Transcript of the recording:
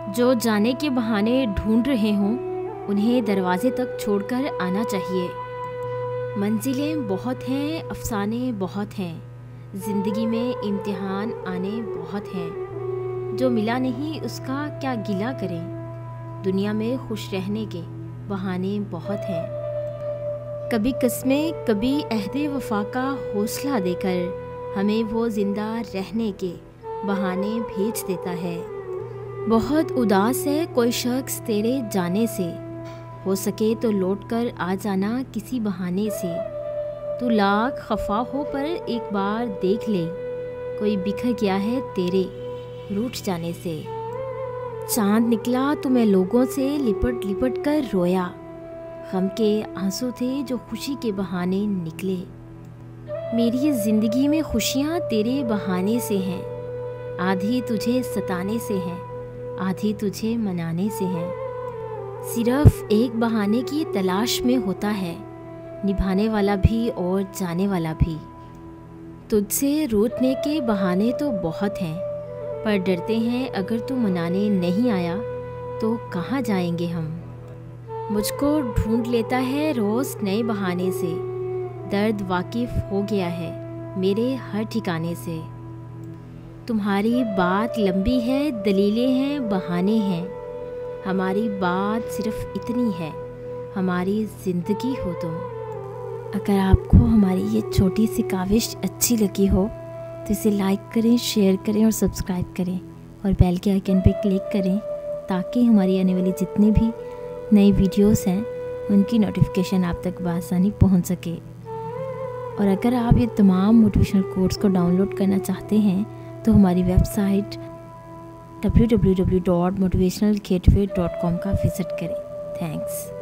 जो जाने के बहाने ढूंढ रहे हों उन्हें दरवाजे तक छोड़कर आना चाहिए। मंजिलें बहुत हैं, अफसाने बहुत हैं, ज़िंदगी में इम्तिहान आने बहुत हैं। जो मिला नहीं उसका क्या गिला करें, दुनिया में खुश रहने के बहाने बहुत हैं। कभी कस्में कभी अहदे वफा का हौसला देकर हमें वो ज़िंदा रहने के बहाने भेज देता है। बहुत उदास है कोई शख्स तेरे जाने से, हो सके तो लौट कर आ जाना किसी बहाने से। तू लाख खफा हो पर एक बार देख ले, कोई बिखर गया है तेरे रूठ जाने से। चांद निकला तो मैं लोगों से लिपट लिपट कर रोया, गम के आंसू थे जो खुशी के बहाने निकले। मेरी ज़िंदगी में खुशियाँ तेरे बहाने से हैं, आधी तुझे सताने से हैं, आधी तुझे मनाने से हैं। सिर्फ एक बहाने की तलाश में होता है निभाने वाला भी और जाने वाला भी। तुझसे रूठने के बहाने तो बहुत हैं, पर डरते हैं अगर तू मनाने नहीं आया तो कहाँ जाएंगे हम। मुझको ढूंढ लेता है रोज़ नए बहाने से, दर्द वाकिफ़ हो गया है मेरे हर ठिकाने से। तुम्हारी बात लंबी है, दलीलें हैं, बहाने हैं, हमारी बात सिर्फ इतनी है, हमारी ज़िंदगी हो तुम। अगर आपको हमारी ये छोटी सी काविश अच्छी लगी हो तो इसे लाइक करें, शेयर करें और सब्सक्राइब करें और बेल के आइकन पर क्लिक करें ताकि हमारी आने वाली जितनी भी नई वीडियोस हैं उनकी नोटिफिकेशन आप तक बआसानी पहुंच सके। और अगर आप ये तमाम मोटिवेशनल कोट्स को डाउनलोड करना चाहते हैं तो हमारी वेबसाइट www.motivationalgateway.com का विज़िट करें। थैंक्स।